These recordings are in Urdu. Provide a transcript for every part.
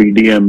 PDM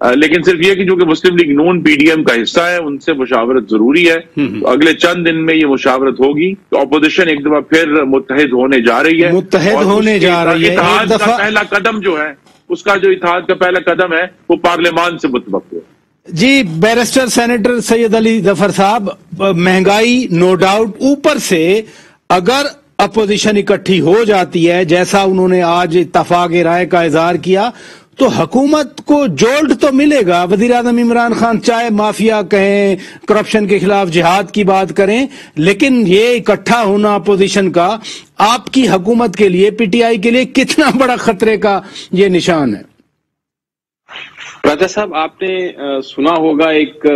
لیکن صرف یہ کہ جو کہ مسلم لیگ نون پی ڈی ایم کا حصہ ہے ان سے مشاورت ضروری ہے. اگلے چند دن میں یہ مشاورت ہوگی تو اپوزیشن ایک دفعہ پھر متحد ہونے جا رہی ہے. اتحاد کا پہلا قدم جو ہے اس کا جو اتحاد کا پہلا قدم ہے وہ پارلیمان سے متوقع ہے. جی بیرسٹر سینیٹر سید علی ظفر صاحب، مہنگائی نو ڈاؤٹ، اوپر سے اگر اپوزیشن اکٹھی ہو جاتی ہے جیسا انہوں نے آج اتفاق رائے کا اظہار کیا تو حکومت کو جولٹ تو ملے گا. وزیر اعظم عمران خان چاہے مافیا کہیں، کرپشن کے خلاف جہاد کی بات کریں، لیکن یہ اکٹھا ہونا اپوزیشن کا آپ کی حکومت کے لیے، پی ٹی آئی کے لیے کتنا بڑا خطرے کا یہ نشان ہے؟ راجہ صاحب، آپ نے سنا ہوگا، ایک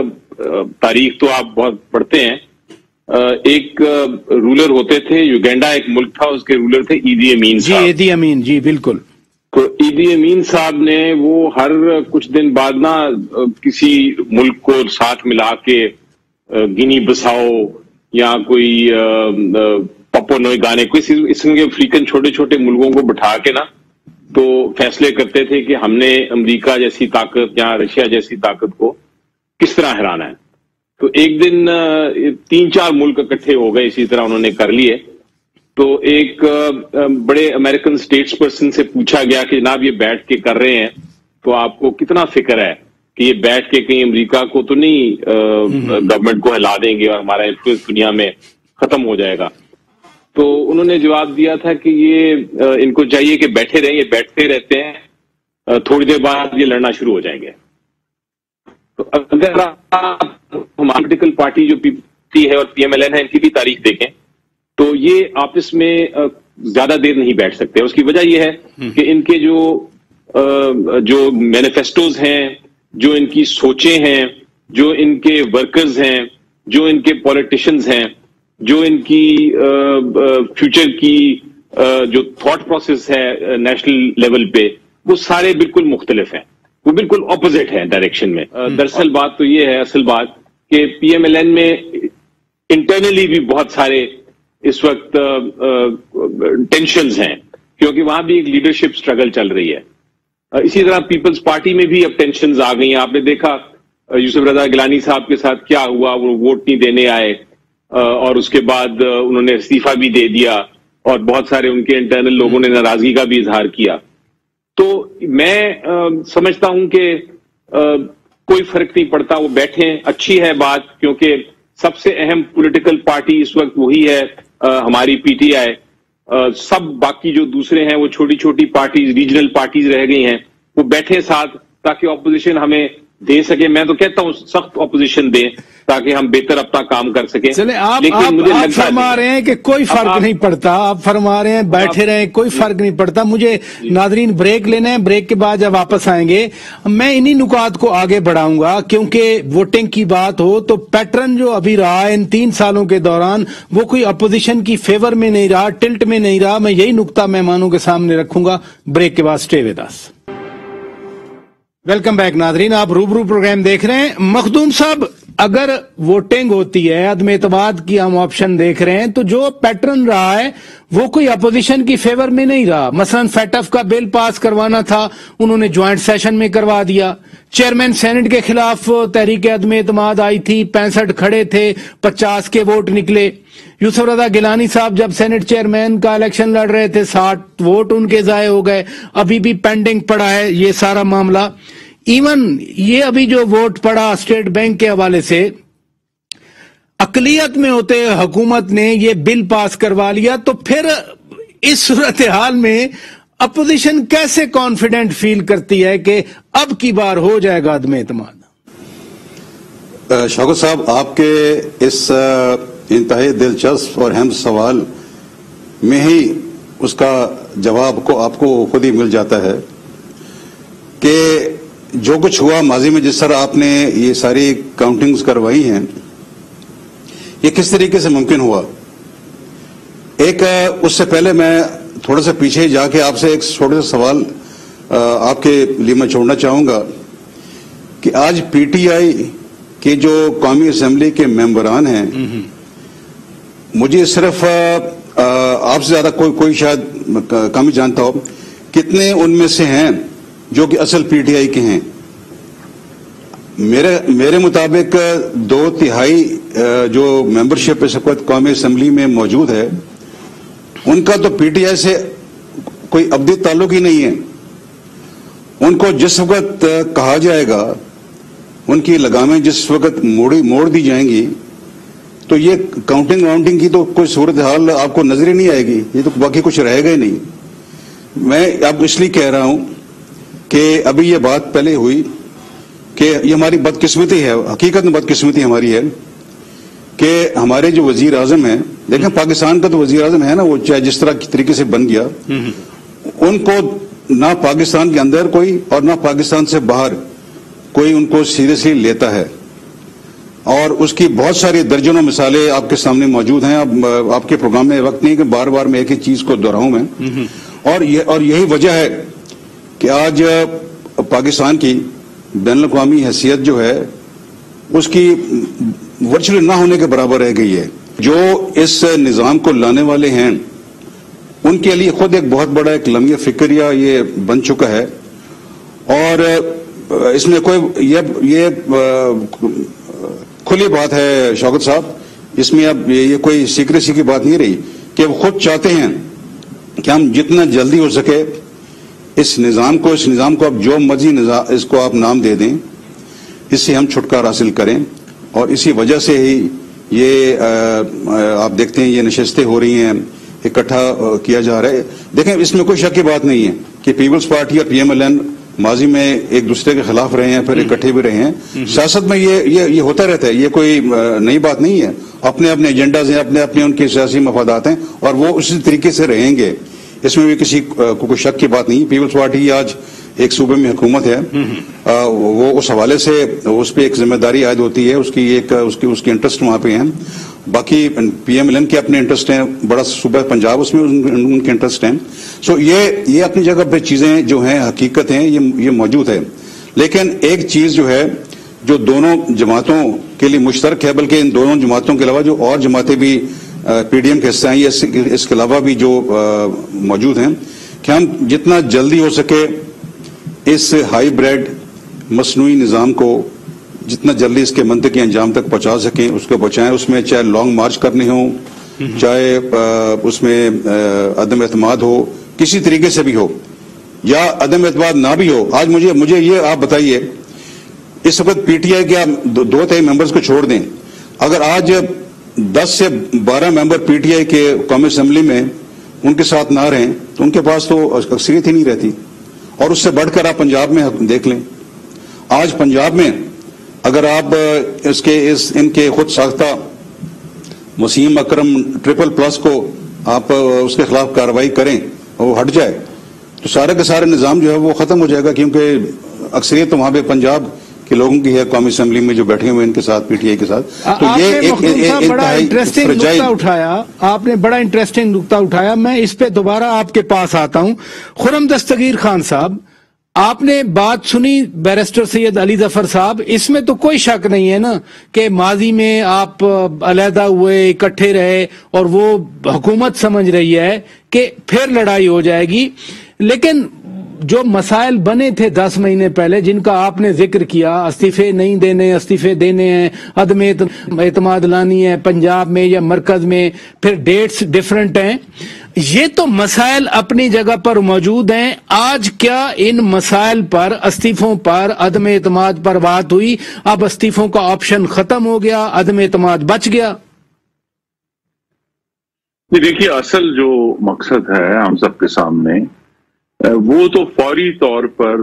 تاریخ تو آپ بہت پڑھتے ہیں، ایک رولر ہوتے تھے یوگینڈا، ایک ملک تھا، اس کے رولر تھے ایدی امین صاحب. جی ایدی امین، جی بالکل. تو ایدی امین صاحب نے وہ ہر کچھ دن بعد نا کسی ملک کو ساتھ ملا کے گینی بساؤ یا کوئی پپو نوئی گانے، کوئی اس کے افریقن چھوٹے چھوٹے ملکوں کو بٹھا کے نا تو فیصلے کرتے تھے کہ ہم نے امریکہ جیسی طاقت یا رشیا جیسی طاقت کو کس طرح ہرانا ہے. تو ایک دن 3-4 ملک اکٹھے ہو گئے، اسی طرح انہوں نے کر لیے. تو ایک بڑے امریکن اسٹیٹس پرسن سے پوچھا گیا کہ جناب یہ بیٹھ کے کر رہے ہیں تو آپ کو کتنا فکر ہے کہ یہ بیٹھ کے کہیں امریکہ کو تو نہیں گورنمنٹ کو ہلا دیں گے اور ہمارا انفلوئنس دنیا میں ختم ہو جائے گا. تو انہوں نے جواب دیا تھا کہ یہ ان کو چاہیے کہ بیٹھے رہیں، یہ بیٹھتے رہتے ہیں، تھوڑی دیر بعد یہ لڑنا شروع ہو جائیں گے. تو اگر آپ ہماری پولیٹیکل پارٹی جو پی پی ہے اور پی ایم ایل این ہے ان کی بھی تاریخ دیکھیں تو یہ آپس میں زیادہ دیر نہیں بیٹھ سکتے. اس کی وجہ یہ ہے کہ ان کے جو مینیفیسٹوز ہیں، جو ان کی سوچیں ہیں، جو ان کے ورکرز ہیں، جو ان کے پولیٹیشنز ہیں، جو ان کی فیوچر کی جو تھاٹ پروسیس ہے نیشنل لیول پہ، وہ سارے بالکل مختلف ہیں، وہ بالکل اپوزٹ ہیں ڈائریکشن میں. دراصل بات تو یہ ہے، اصل بات کہ پی ایم ایل این میں انٹرنلی بھی بہت سارے اس وقت ٹینشنز ہیں کیونکہ وہاں بھی ایک لیڈرشپ سٹرگل چل رہی ہے. اسی طرح پیپلز پارٹی میں بھی اب ٹینشنز آ گئی ہیں. آپ نے دیکھا یوسف رضا گیلانی صاحب کے ساتھ کیا ہوا، وہ ووٹ نہیں دینے آئے اور اس کے بعد انہوں نے استعفیٰ بھی دے دیا اور بہت سارے ان کے انٹرنل لوگوں نے ناراضگی کا بھی اظہار کیا. تو میں سمجھتا ہوں کہ کوئی فرق نہیں پڑتا، وہ بیٹھیں، اچھی ہے بات، کیونکہ سب سے اہم پولیٹیکل پارٹی اس وقت وہی ہے ہماری پی ٹی آئی. سب باقی جو دوسرے ہیں وہ چھوٹی چھوٹی پارٹیز، ریجنل پارٹیز رہ گئی ہیں، وہ بیٹھے ساتھ تاکہ اپوزیشن ہمیں دے سکے. میں تو کہتا ہوں سخت اپوزیشن دیں تاکہ ہم بہتر اپنا کام کر سکیں. چلیں آپ فرما رہے ہیں کہ کوئی فرق نہیں پڑتا، آپ فرما رہے ہیں بیٹھے رہیں، کوئی فرق نہیں پڑتا. مجھے ناظرین بریک لینا ہے، بریک کے بعد جب واپس آئیں گے میں انہی نکات کو آگے بڑھاؤں گا کیونکہ ووٹنگ کی بات ہو تو پیٹرن جو ابھی رہا ہے ان 3 سالوں کے دوران وہ کوئی اپوزیشن کی فیور میں نہیں رہا، ٹلٹ میں نہیں رہا. میں یہی نکتہ مہمانوں کے سامنے رکھوں گا. بریک کے بعد stay with us. Welcome back ناظرین، آپ روبرو پروگرام دیکھ رہے ہیں. مخدوم صاحب، اگر ووٹنگ ہوتی ہے، عدم اعتماد کی ہم آپشن دیکھ رہے ہیں تو جو پیٹرن رہا ہے وہ کوئی اپوزیشن کی فیور میں نہیں رہا. مثلا فیٹف کا بل پاس کروانا تھا، انہوں نے جوائنٹ سیشن میں کروا دیا. چیئرمین سینٹ کے خلاف تحریک عدم اعتماد آئی تھی، 65 کھڑے تھے، 50 کے ووٹ نکلے. یوسف رضا گیلانی صاحب جب سینٹ چیئرمین کا الیکشن لڑ رہے تھے 60 ووٹ ان کے ضائع ہو گئے. ابھی بھی پینڈنگ پڑا ہے یہ سارا معاملہ. ایون یہ ابھی جو ووٹ پڑا اسٹیٹ بینک کے حوالے سے، اقلیت میں ہوتے حکومت نے یہ بل پاس کروا لیا، تو پھر اس صورتحال میں اپوزیشن کیسے کانفیڈنٹ فیل کرتی ہے کہ اب کی بار ہو جائے گا عدم اعتماد؟ شوکت صاحب، آپ کے اس انتہائی دلچسپ اور اہم سوال میں ہی اس کا جواب کو آپ کو خود ہی مل جاتا ہے کہ جو کچھ ہوا ماضی میں، جس طرح آپ نے یہ ساری کاؤنٹنگز کروائی ہیں، یہ کس طریقے سے ممکن ہوا. ایک اس سے پہلے میں تھوڑا سا پیچھے جا کے آپ سے ایک چھوٹا سا سوال آپ کے لیے میں چھوڑنا چاہوں گا کہ آج پی ٹی آئی کے جو قومی اسمبلی کے ممبران ہیں، مجھے صرف آپ سے زیادہ کوئی شاید کم ہی جانتا ہو کتنے ان میں سے ہیں جو کہ اصل پی ٹی آئی کے ہیں. میرے مطابق 2/3 جو ممبرشپ اس وقت قومی اسمبلی میں موجود ہے ان کا تو پی ٹی آئی سے کوئی ابدی تعلق ہی نہیں ہے. ان کو جس وقت کہا جائے گا, ان کی لگامیں جس وقت موڑ دی جائیں گی, تو یہ کاؤنٹنگ واؤنٹنگ کی تو کوئی صورتحال آپ کو نظر ہی نہیں آئے گی. یہ تو باقی کچھ رہے گا ہی نہیں. میں اب اس لیے کہہ رہا ہوں کہ ابھی یہ بات پہلے ہوئی کہ یہ ہماری بدقسمتی ہے, حقیقت میں بدقسمتی ہماری ہے کہ ہمارے جو وزیر اعظم ہیں, دیکھیں پاکستان کا تو وزیر اعظم ہے نا, وہ چاہے جس طرح کی طریقے سے بن گیا, ان کو نہ پاکستان کے اندر کوئی اور نہ پاکستان سے باہر کوئی ان کو سیریسلی لیتا ہے. اور اس کی بہت ساری درجنوں مثالیں آپ کے سامنے موجود ہیں. اب آپ کے پروگرام میں وقت نہیں کہ بار بار میں ایک ہی چیز کو دہراؤں میں. اور یہی وجہ ہے کہ آج پاکستان کی بین الاقوامی حیثیت جو ہے اس کی ورچولی نہ ہونے کے برابر رہ گئی ہے. جو اس نظام کو لانے والے ہیں ان کے لیے خود ایک بہت بڑا ایک لمحہ فکریہ یہ بن چکا ہے. اور اس میں کوئی یہ کھلی بات ہے شوکت صاحب, اس میں اب یہ کوئی سیکریسی کی بات نہیں رہی کہ وہ خود چاہتے ہیں کہ ہم جتنا جلدی ہو سکے اس نظام کو اب جو مرضی اس کو آپ نام دے دیں, اس سے ہم چھٹکارا حاصل کریں. اور اسی وجہ سے ہی یہ آپ دیکھتے ہیں یہ نشستیں ہو رہی ہیں, اکٹھا کیا جا رہا ہے. دیکھیں اس میں کوئی شک کی بات نہیں ہے کہ پیپلز پارٹی اور پی ایم ایل این ماضی میں ایک دوسرے کے خلاف رہے ہیں, پھر اکٹھے بھی رہے ہیں. سیاست میں یہ ہوتا رہتا ہے, یہ کوئی نئی بات نہیں ہے. اپنے ایجنڈاز ہیں, اپنے ان کے سیاسی مفادات ہیں, اور وہ اسی طریقے سے رہیں گے. اس میں بھی کسی کو کوئی شک کی بات نہیں. پیپلز پارٹی آج ایک صوبے میں حکومت ہے, وہ اس حوالے سے اس پہ ایک ذمہ داری عائد ہوتی ہے, اس کی انٹرسٹ وہاں پہ ہیں. باقی پی ایم ایل این کے اپنے انٹرسٹ ہیں, بڑا صوبہ پنجاب اس میں ان کے انٹرسٹ ہیں. سو یہ اپنی جگہ پہ چیزیں جو ہیں حقیقت ہیں یہ موجود ہے. لیکن ایک چیز جو ہے جو دونوں جماعتوں کے لیے مشترک ہے, بلکہ ان دونوں جماعتوں کے علاوہ جو اور جماعتیں بھی پی ڈی ایم کے حصہ ہیں, یہ اس کے علاوہ بھی جو موجود ہیں, کہ ہم جتنا جلدی ہو سکے اس ہائی بریڈ مصنوعی نظام کو جتنا جلدی اس کے منطقی انجام تک پہنچا سکیں اس کو پہنچائیں. اس میں چاہے لانگ مارچ کرنے ہوں, چاہے اس میں عدم اعتماد ہو, کسی طریقے سے بھی ہو, یا عدم اعتماد نہ بھی ہو. آج مجھے یہ آپ بتائیے, اس وقت پی ٹی آئی کے 2/3 ممبرز کو چھوڑ دیں, اگر آج 10 سے 12 ممبر پی ٹی آئی کے قومی اسمبلی میں ان کے ساتھ نہ رہیں تو ان کے پاس تو اکثریت ہی نہیں رہتی. اور اس سے بڑھ کر آپ پنجاب میں دیکھ لیں. آج پنجاب میں اگر آپ ان کے خود ساختہ وسیم اکرم 3++ کو آپ اس کے خلاف کارروائی کریں اور وہ ہٹ جائے تو سارے کے سارے نظام جو ہے وہ ختم ہو جائے گا, کیونکہ اکثریت تو وہاں پہ پنجاب کے لوگوں کی ہے قومی اسمبلی میں جو بیٹھے ہوئے ان کے ساتھ پی ٹی آئی کے ساتھ. تو یہ بڑا انٹرسٹنگ نقطہ اٹھایا آپ نے, بڑا انٹرسٹنگ نقطہ اٹھایا. میں اس پہ دوبارہ آپ کے پاس آتا ہوں. خرم دستگیر خان صاحب, آپ نے بات سنی بیرسٹر سید علی ظفر صاحب, اس میں تو کوئی شک نہیں ہے نا کہ ماضی میں آپ علیحدہ ہوئے, اکٹھے رہے, اور وہ حکومت سمجھ رہی ہے کہ پھر لڑائی ہو جائے گی. لیکن جو مسائل بنے تھے 10 مہینے پہلے, جن کا آپ نے ذکر کیا, استعفے نہیں دینے, استعفے دینے ہیں, عدم اعتماد لانی ہے پنجاب میں یا مرکز میں, پھر ڈیٹس ڈیفرنٹ ہیں, یہ تو مسائل اپنی جگہ پر موجود ہیں. آج کیا ان مسائل پر, استعفوں پر, عدم اعتماد پر بات ہوئی؟ اب استعفوں کا آپشن ختم ہو گیا, عدم اعتماد بچ گیا؟ دیکھیے, اصل جو مقصد ہے ہم سب کے سامنے وہ تو فوری طور پر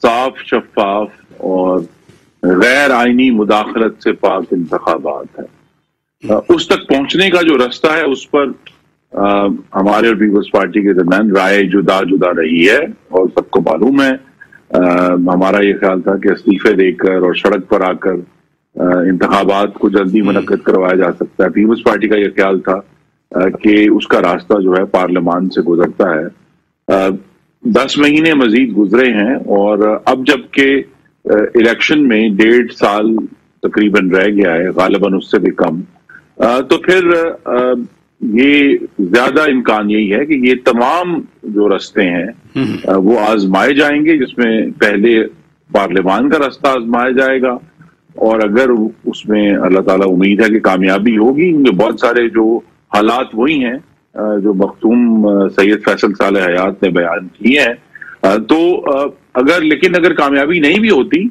صاف, شفاف اور غیر آئینی مداخلت سے پاک انتخابات ہے. اس تک پہنچنے کا جو رستہ ہے اس پر ہمارے اور پیپلز پارٹی کے درمیان رائے جدا رہی ہے, اور سب کو معلوم ہے. ہمارا یہ خیال تھا کہ استعفے دے کر اور سڑک پر آ کر انتخابات کو جلدی منعقد کروایا جا سکتا ہے. پیپلز پارٹی کا یہ خیال تھا کہ اس کا راستہ جو ہے پارلیمان سے گزرتا ہے. 10 مہینے مزید گزرے ہیں, اور اب جب کہ الیکشن میں 1.5 سال تقریباً رہ گیا ہے, غالباً اس سے بھی کم, تو پھر یہ زیادہ امکان یہی ہے کہ یہ تمام جو رستے ہیں وہ آزمائے جائیں گے, جس میں پہلے پارلیمان کا راستہ آزمایا جائے گا، اور اگر اس میں اللہ تعالیٰ امید ہے کہ کامیابی ہوگی، کیونکہ بہت سارے جو حالات وہی ہیں جو مختوم سید فیصل صالح حیات نے بیان کیے ہیں، تو اگر کامیابی نہیں بھی ہوتی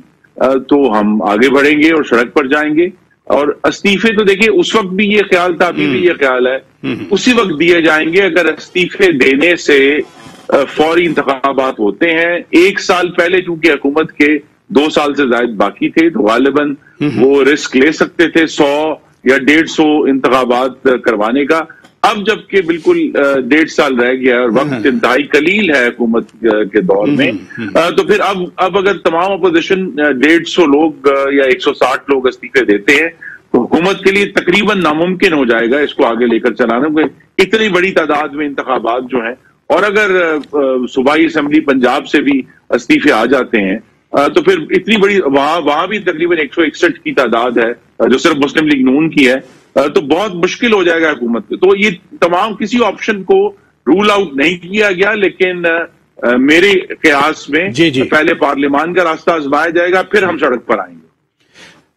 تو ہم آگے بڑھیں گے اور سڑک پر جائیں گے. اور استعفے تو دیکھیے اس وقت بھی یہ خیال تھا، ابھی بھی یہ خیال ہے، اسی وقت دیے جائیں گے. اگر استعفے دینے سے فوری انتخابات ہوتے ہیں، 1 سال پہلے چونکہ حکومت کے 2 سال سے زائد باقی تھے تو غالباً وہ رسک لے سکتے تھے 100 یا 150 انتخابات کروانے کا. اب جبکہ بالکل 1.5 سال رہ گیا اور وقت انتہائی قلیل ہے حکومت کے دور میں، تو پھر اب اگر تمام اپوزیشن 150 لوگ یا 160 لوگ استعفے دیتے ہیں تو حکومت کے لیے تقریباً ناممکن ہو جائے گا اس کو آگے لے کر چلانا. اتنی بڑی تعداد میں انتخابات جو ہیں، اور اگر صوبائی اسمبلی پنجاب سے بھی استعفے آ جاتے ہیں تو پھر اتنی بڑی وہاں بھی تقریباً 161 کی تعداد ہے جو صرف مسلم لیگ نون کی ہے، تو بہت مشکل ہو جائے گا حکومت کو. تو یہ تمام کسی آپشن کو رول آؤٹ نہیں کیا گیا، لیکن میرے قیاس میں پہلے پارلیمان کا راستہ آزمایا جائے گا، پھر ہم سڑک پر آئیں گے.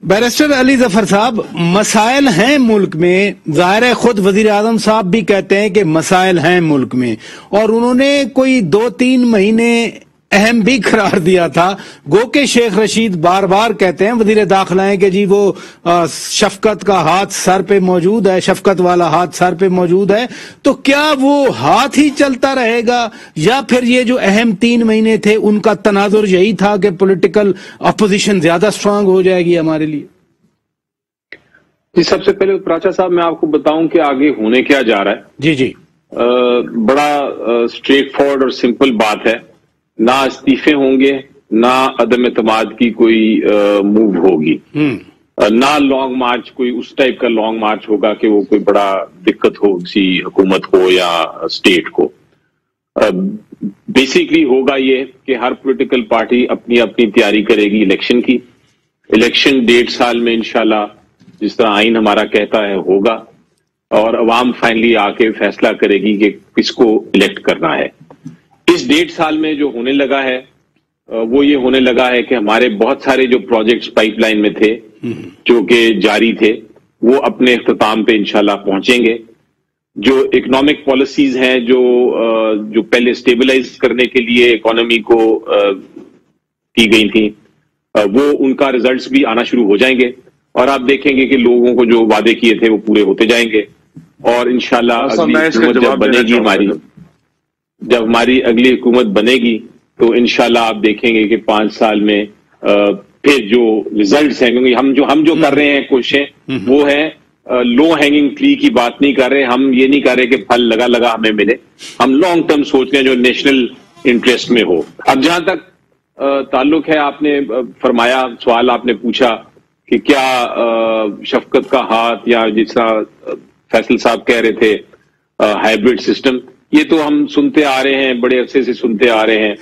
بیرسٹر علی ظفر صاحب، مسائل ہیں ملک میں، ظاہر ہے خود وزیر اعظم صاحب بھی کہتے ہیں کہ مسائل ہیں ملک میں، اور انہوں نے کوئی 2-3 مہینے اہم بھی قرار دیا تھا. گو کہ شیخ رشید بار بار کہتے ہیں، وزیر داخلہ ہیں، کہ جی وہ شفقت کا ہاتھ سر پہ موجود ہے، شفقت والا ہاتھ سر پہ موجود ہے. تو کیا وہ ہاتھ ہی چلتا رہے گا، یا پھر یہ جو اہم 3 مہینے تھے ان کا تناظر یہی تھا کہ پولیٹیکل اپوزیشن زیادہ سٹرانگ ہو جائے گی ہمارے لیے؟ جی، سب سے پہلے پراچا صاحب میں آپ کو بتاؤں کہ آگے ہونے کیا جا رہا ہے. جی بڑا اسٹریٹ فارورڈ اور سمپل بات ہے. نہ استعفے ہوں گے، نہ عدم اعتماد کی کوئی موو ہوگی، نہ لانگ مارچ کوئی اس ٹائپ کا لانگ مارچ ہوگا کہ وہ کوئی بڑا دقت ہو کسی حکومت کو یا اسٹیٹ کو. بیسیکلی ہوگا یہ کہ ہر پولیٹیکل پارٹی اپنی اپنی تیاری کرے گی الیکشن کی. الیکشن 1.5 سال میں انشاءاللہ جس طرح آئین ہمارا کہتا ہے ہوگا، اور عوام فائنلی آ کے فیصلہ کرے گی کہ کس کو الیکٹ کرنا ہے. اس 1.5 سال میں جو ہونے لگا ہے وہ یہ ہونے لگا ہے کہ ہمارے بہت سارے جو پروجیکٹس پائپ لائن میں تھے جو کہ جاری تھے وہ اپنے اختتام پہ انشاءاللہ پہنچیں گے. جو اکنامک پالیسیز ہیں جو پہلے سٹیبلائز کرنے کے لیے اکانومی کو کی گئی تھیں، وہ ان کا ریزلٹس بھی آنا شروع ہو جائیں گے، اور آپ دیکھیں گے کہ لوگوں کو جو وعدے کیے تھے وہ پورے ہوتے جائیں گے. اور انشاءاللہ جب ہماری اگلی حکومت بنے گی تو انشاءاللہ آپ دیکھیں گے کہ 5 سال میں پھر جو ریزلٹس ہیں، کیونکہ ہم جو کر رہے ہیں کوششیں وہ ہے لو ہینگنگ ٹری کی بات نہیں کر رہے. ہم یہ نہیں کر رہے کہ پھل لگا ہمیں ملے، ہم لانگ ٹرم سوچ رہے ہیں جو نیشنل انٹرسٹ میں ہو. اب جہاں تک تعلق ہے، آپ نے فرمایا، سوال آپ نے پوچھا کہ کیا شفقت کا ہاتھ، یا جس طرح فیصل صاحب کہہ رہے تھے ہائیبرڈ سسٹم، یہ تو ہم سنتے آ رہے ہیں، بڑے عرصے سے سنتے آ رہے ہیں.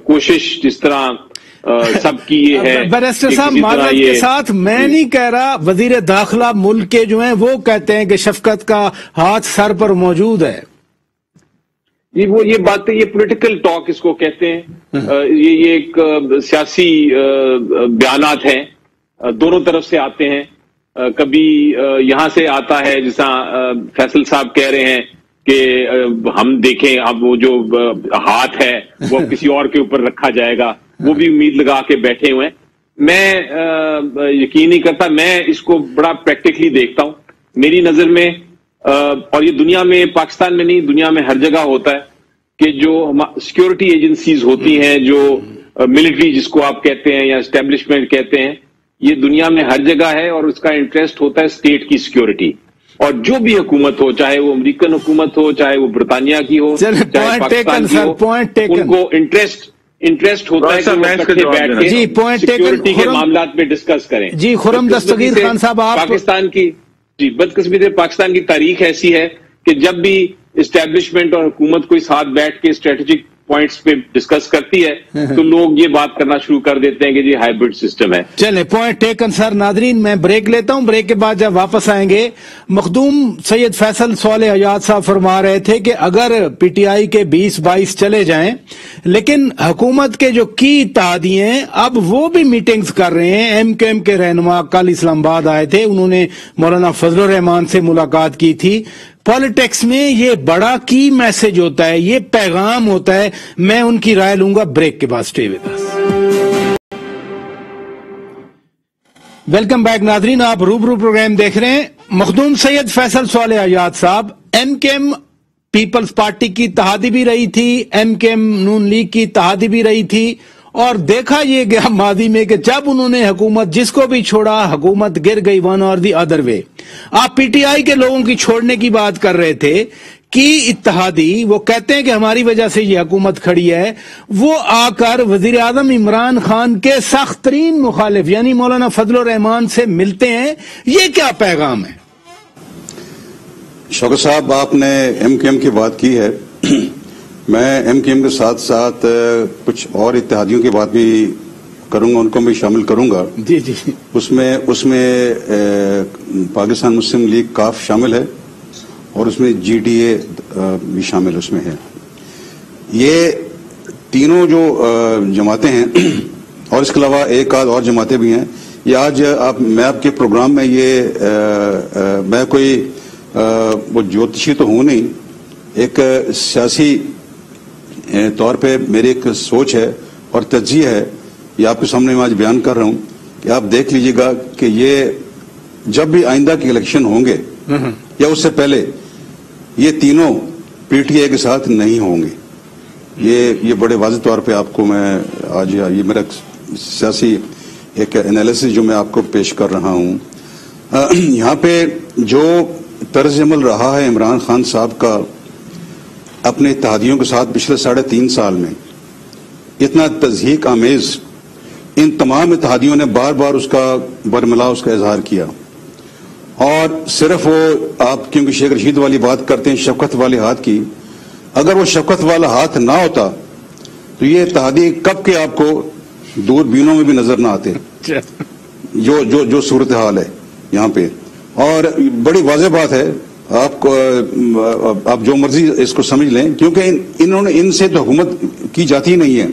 کوشش جس طرح سب کی یہ ہے. بیرسٹر صاحب معذرت کے ساتھ میں نہیں کہہ رہا، وزیر داخلہ ملک کے جو ہیں وہ کہتے ہیں کہ شفقت کا ہاتھ سر پر موجود ہے. یہ باتیں، یہ پولیٹیکل ٹاک اس کو کہتے ہیں. یہ ایک سیاسی بیانات ہیں، دونوں طرف سے آتے ہیں. کبھی یہاں سے آتا ہے جیسا فیصل صاحب کہہ رہے ہیں کہ ہم دیکھیں اب وہ جو ہاتھ ہے وہ کسی اور کے اوپر رکھا جائے گا، وہ بھی امید لگا کے بیٹھے ہوئے ہیں. میں یقین نہیں کرتا، میں اس کو بڑا پریکٹیکلی دیکھتا ہوں. میری نظر میں، اور یہ دنیا میں، پاکستان میں نہیں، دنیا میں ہر جگہ ہوتا ہے کہ جو سیکورٹی ایجنسیز ہوتی ہیں، جو ملٹری جس کو آپ کہتے ہیں یا اسٹیبلشمنٹ کہتے ہیں، یہ دنیا میں ہر جگہ ہے، اور اس کا انٹرسٹ ہوتا ہے اسٹیٹ کی سیکورٹی. اور جو بھی حکومت ہو، چاہے وہ امریکن حکومت ہو، چاہے وہ برطانیہ کی ہو، چاہے پاکستان کی ہو، ان کو انٹرسٹ ہوتا ہے کہ وہ اکٹھے بیٹھ کے سیکورٹی کے معاملات پہ ڈسکس کریں. جی خرم دستگیر خان صاحب، آپ پاکستان کی بدقسمتی سے پاکستان کی تاریخ ایسی ہے کہ جب بھی اسٹیبلشمنٹ اور حکومت کوئی ساتھ بیٹھ کے اسٹریٹجک پوائنٹس پہ ڈسکس کرتی ہے تو لوگ یہ بات کرنا شروع کر دیتے ہیں کہ جی ہائیبرڈ سسٹم ہے. چلے پوائنٹ ٹیکن سر. ناظرین میں بریک لیتا ہوں, بریک کے بعد جب واپس آئیں گے مخدوم سید فیصل صالح حیات صاحب فرما رہے تھے کہ اگر پی ٹی آئی کے 20-22 چلے جائیں لیکن حکومت کے جو کی اتحادیے ہیں اب وہ بھی میٹنگز کر رہے ہیں. ایم کیو ایم کے رہنما کل اسلام آباد آئے تھے, انہوں نے مولانا فضل الرحمان سے ملاقات کی تھی. پالیٹکس میں یہ بڑا کی میسج ہوتا ہے, یہ پیغام ہوتا ہے. میں ان کی رائے لوں گا بریک کے بعد. Stay with us. Welcome back ناظرین, آپ روبرو پروگرام دیکھ رہے ہیں. مخدوم سید فیصل صالح حیات صاحب ایم کے ایم پیپلز پارٹی کی اتحادی بھی رہی تھی, ایم کے ایم نون لیگ کی اتحادی بھی رہی تھی, اور دیکھا یہ گیا ماضی میں کہ جب انہوں نے حکومت جس کو بھی چھوڑا حکومت گر گئی ون اور دی ادر وے. آپ پی ٹی آئی کے لوگوں کی چھوڑنے کی بات کر رہے تھے کی اتحادی, وہ کہتے ہیں کہ ہماری وجہ سے یہ حکومت کھڑی ہے, وہ آ کر وزیر اعظم عمران خان کے سخت ترین مخالف یعنی مولانا فضل الرحمان سے ملتے ہیں. یہ کیا پیغام ہے؟ شوکت صاحب آپ نے ایم کیو ایم کی بات کی ہے, میں ایم کیو ایم کے ساتھ ساتھ کچھ اور اتحادیوں کی بات بھی کروں گا, ان کو بھی شامل کروں گا. جی جی. اس میں پاکستان مسلم لیگ کاف شامل ہے اور اس میں جی ڈی اے بھی شامل اس میں ہے. یہ تینوں جو جماعتیں ہیں اور اس کے علاوہ ایک آدھ اور جماعتیں بھی ہیں. یہ آج میں آپ کے پروگرام میں یہ میں کوئی وہ جوتشی تو ہوں نہیں, ایک سیاسی طور پہ میری ایک سوچ ہے اور تجزیہ ہے, یہ آپ کے سامنے میں آج بیان کر رہا ہوں کہ آپ دیکھ لیجئے گا کہ یہ جب بھی آئندہ کے الیکشن ہوں گے یا اس سے پہلے یہ تینوں پی ٹی آئی کے ساتھ نہیں ہوں گے. یہ بڑے واضح طور پہ آپ کو میں آج یہ میرا سیاسی ایک انالیسس جو میں آپ کو پیش کر رہا ہوں. یہاں پہ جو طرز عمل رہا ہے عمران خان صاحب کا اپنے اتحادیوں کے ساتھ پچھلے 3.5 سال میں, اتنا تضحیک آمیز, ان تمام اتحادیوں نے بار بار اس کا برملا اس کا اظہار کیا. اور صرف وہ آپ کیونکہ شیخ رشید والی بات کرتے ہیں شفقت والے ہاتھ کی, اگر وہ شفقت والا ہاتھ نہ ہوتا تو یہ اتحادی کب کے آپ کو دوربینوں میں بھی نظر نہ آتے جو صورتحال ہے یہاں پہ. اور بڑی واضح بات ہے, آپ کو آپ جو مرضی اس کو سمجھ لیں کیونکہ ان سے تو حکومت کی جاتی نہیں ہے.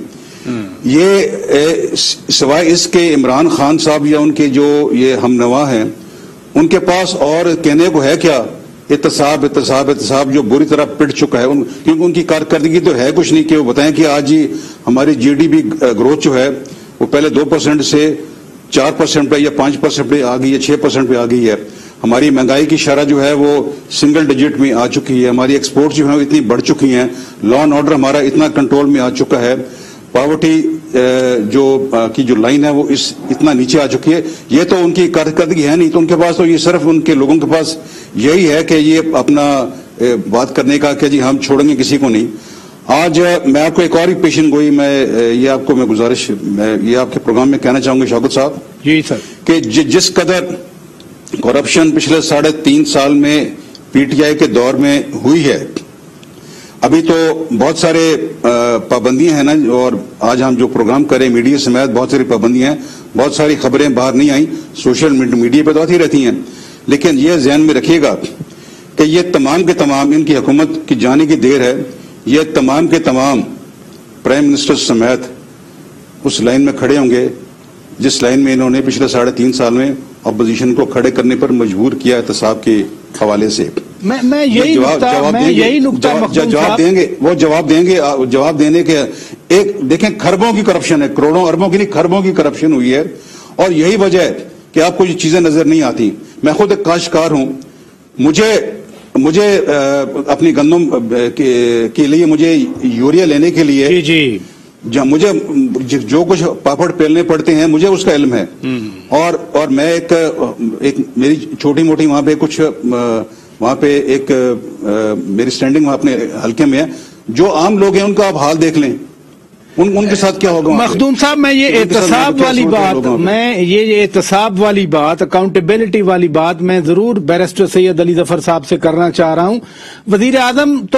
یہ سوائے اس کے عمران خان صاحب یا ان کے جو یہ ہم نوا ہیں ان کے پاس اور کہنے کو ہے کیا؟ احتساب جو بری طرح پٹ چکا ہے, کیونکہ ان کی کارکردگی تو ہے کچھ نہیں کہ وہ بتائیں کہ آج ہی ہماری جی ڈی پی گروتھ جو ہے وہ پہلے 2% سے 4% پہ یا 5% پہ آ گئی ہے, 6% پہ آ گئی ہے. ہماری مہنگائی کی شرح جو ہے وہ سنگل ڈیجٹ میں آ چکی ہے. ہماری ایکسپورٹ جو ہے اتنی بڑھ چکی ہیں. لا اینڈ آرڈر ہمارا اتنا کنٹرول میں آ چکا ہے. پاورٹی جو لائن ہے وہ اتنا نیچے آ چکی ہے. یہ تو ان کی کارکردگی ہے نہیں, تو ان کے پاس تو یہ صرف ان کے لوگوں کے پاس یہی ہے کہ یہ اپنا بات کرنے کا کہ جی ہم چھوڑیں گے کسی کو نہیں. آج میں آپ کو ایک اور ہی پیشن گوئی یہ آپ کو میں گزارش یہ آپ کے پروگرام میں کہنا چاہوں گا شوکت صاحب. جی سر. کہ جس قدر کرپشن پچھلے 3.5 سال میں پی ٹی آئی کے دور میں ہوئی ہے, ابھی تو بہت سارے پابندیاں ہیں نا, اور آج ہم جو پروگرام کریں میڈیا سمیت بہت ساری پابندیاں ہیں, بہت ساری خبریں باہر نہیں آئیں, سوشل میڈیا پہ تو آتی رہتی ہیں. لیکن یہ ذہن میں رکھیے گا کہ یہ تمام کے تمام ان کی حکومت کی جانے کی دیر ہے. یہ تمام کے تمام پرائم منسٹر سمیت اس لائن میں کھڑے ہوں گے جس لائن میں انہوں نے پچھلے 3.5 سال میں اپوزیشن کو کھڑے کرنے پر مجبور کیا احتساب کے حوالے سے. میں یہی جواب دیں گے, وہ جواب دیں گے. جواب دینے کے ایک دیکھیں خربوں کی کرپشن ہے, کروڑوں اربوں کی نہیں, خربوں کی کرپشن ہوئی ہے. اور یہی وجہ ہے کہ آپ کو یہ چیزیں نظر نہیں آتی. میں خود ایک کاشتکار ہوں, مجھے اپنی گندم کے لیے مجھے یوریا لینے کے لیے مجھے جو کچھ پاپڑ پیلنے پڑتے ہیں مجھے اس کا علم ہے. اور میں ایک میری چھوٹی موٹی وہاں پہ کچھ وہاں پہ ایک میری سٹینڈنگ وہاں اپنے حلقے میں ہے. جو عام لوگ ہیں ان کا آپ حال دیکھ لیں, ان کے ساتھ کیا ہوگا. مخدوم صاحب میں یہ احتساب والی بات اکاؤنٹیبلٹی والی بات میں ضرور بیرسٹر سید علی ظفر صاحب سے کرنا چاہ رہا ہوں. وزیر اعظم تو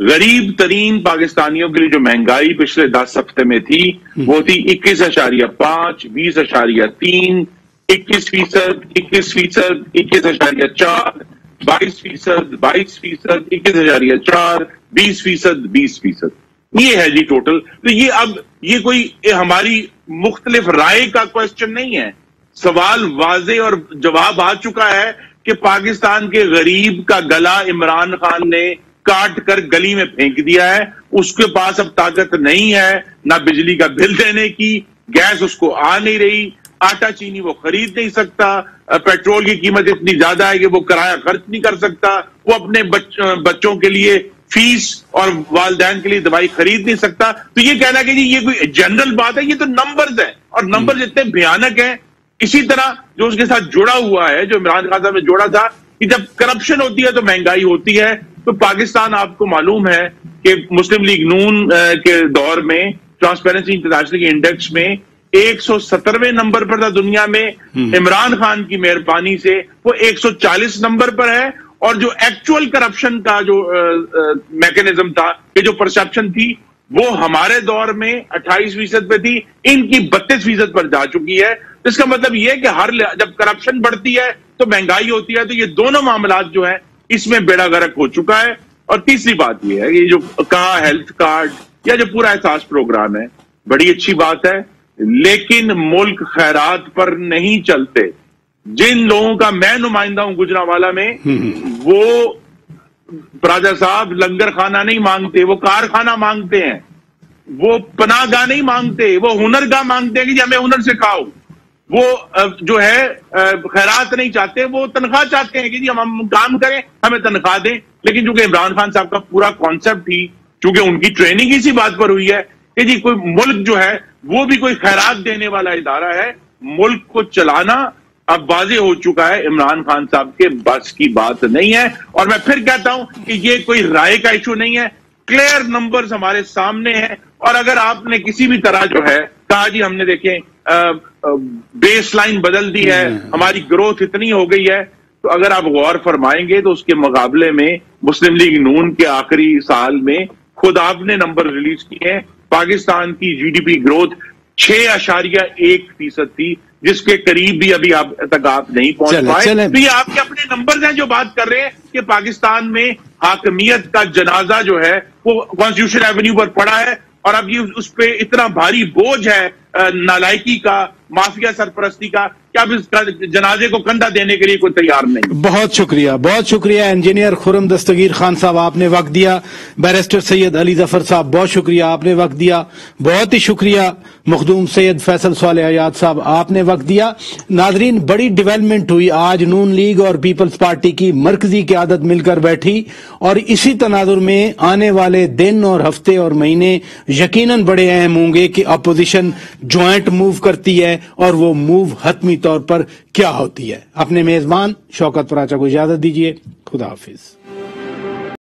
غریب ترین پاکستانیوں کے لیے جو مہنگائی پچھلے 10 ہفتے میں تھی وہ تھی 21.5, 20.3, 21%, 21%, 21.4, 22%, 22%, 21.4, 20%, 20%. یہ ہے جی ٹوٹل. تو یہ کوئی ہماری مختلف رائے کا کوشچن نہیں ہے. سوال واضح اور جواب آ چکا ہے کہ پاکستان کے غریب کا گلا عمران خان نے کاٹ کر گلی میں پھینک دیا ہے. اس کے پاس اب طاقت نہیں ہے نہ بجلی کا بل دینے کی, گیس اس کو آ نہیں رہی, آٹا چینی وہ خرید نہیں سکتا, پیٹرول کی قیمت اتنی زیادہ ہے کہ وہ کرایہ خرچ نہیں کر سکتا, وہ اپنے بچوں کے لیے فیس اور والدین کے لیے دوائی خرید نہیں سکتا. تو یہ کہنا کہ جی یہ کوئی جنرل بات ہے, یہ تو نمبرز ہیں اور نمبرز اتنے بھیانک ہیں. اسی طرح جو اس کے ساتھ جڑا ہوا ہے, جو عمران خان صاحب نے جوڑا تھا کہ جب کرپشن ہوتی ہے تو مہنگائی ہوتی ہے. تو پاکستان آپ کو معلوم ہے کہ مسلم لیگ نون کے دور میں ٹرانسپیرنسی انٹرنیشنل کے انڈیکس میں 170ویں نمبر پر تھا دنیا میں. عمران خان کی مہربانی سے وہ 140 نمبر پر ہے. اور جو ایکچوئل کرپشن کا جو میکینزم تھا, کہ جو پرسپشن تھی, وہ ہمارے دور میں 28% پہ تھی, ان کی 32% پر جا چکی ہے. اس کا مطلب یہ ہے کہ جب کرپشن بڑھتی ہے تو مہنگائی ہوتی ہے. تو یہ دونوں معاملات جو ہیں اس میں بیڑا غرق ہو چکا ہے. اور تیسری بات یہ ہے کہ جو کہا ہیلتھ کارڈ یا جو پورا احساس پروگرام ہے, بڑی اچھی بات ہے, لیکن ملک خیرات پر نہیں چلتے. جن لوگوں کا میں نمائندہ ہوں گجرانوالہ میں, وہ راجا صاحب لنگر خانہ نہیں مانگتے, وہ کارخانہ مانگتے ہیں. وہ پناہ گاہ نہیں مانگتے, وہ ہنر گاہ مانگتے ہیں کہ جی ہمیں ہنر سکھاؤ. وہ جو ہے خیرات نہیں چاہتے, وہ تنخواہ چاہتے ہیں کہ جی ہم کام کریں, ہمیں تنخواہ دیں. لیکن چونکہ عمران خان صاحب کا پورا کانسیپٹ ہی, چونکہ ان کی ٹریننگ اسی بات پر ہوئی ہے کہ جی کوئی ملک جو ہے وہ بھی کوئی خیرات دینے والا ادارہ ہے. ملک کو چلانا اب واضح ہو چکا ہے عمران خان صاحب کے بس کی بات نہیں ہے. اور میں پھر کہتا ہوں کہ یہ کوئی رائے کا ایشو نہیں ہے, کلیئر نمبرز ہمارے سامنے ہیں. اور اگر آپ نے کسی بھی طرح جو ہے کہا جی ہم نے دیکھیں بیس لائن بدل دی ہے, ہماری گروتھ اتنی ہو گئی ہے, تو اگر آپ غور فرمائیں گے تو اس کے مقابلے میں مسلم لیگ نون کے آخری سال میں خود آپ نے نمبر ریلیز کیے ہیں, پاکستان کی جی ڈی پی گروتھ 6.1% تھی, جس کے قریب بھی ابھی آپ تک آپ نہیں پہنچ پائے. تو یہ آپ کے اپنے نمبرز ہیں جو بات کر رہے ہیں کہ پاکستان میں حاکمیت کا جنازہ جو ہے وہ کانسٹیٹیوشن ایونیو پر پڑا ہے, اور اب یہ اس پہ اتنا بھاری بوجھ ہے نالائکی کا, مافیا سرپرستی کا, کہ اب اس جنازے کو کندھا دینے کے لیے کوئی تیار نہیں. بہت شکریہ انجینئر خرم دستگیر خان صاحب, آپ نے وقت دیا. بیرسٹر سید علی ظفر صاحب بہت شکریہ, آپ نے وقت دیا. بہت ہی شکریہ مخدوم سید فیصل صالح حیات صاحب, آپ نے وقت دیا. ناظرین, بڑی ڈیولپمنٹ ہوئی. آج نون لیگ اور پیپلز پارٹی کی مرکزی قیادت مل کر بیٹھی, اور اسی تناظر میں آنے والے دن اور ہفتے اور مہینے یقیناً بڑے اہم ہوں گے کہ اپوزیشن جوائنٹ موو کرتی ہے, اور وہ موو حتمی طور پر کیا ہوتی ہے. اپنے میزبان شوکت پراچا کو اجازت دیجیے. خدا حافظ.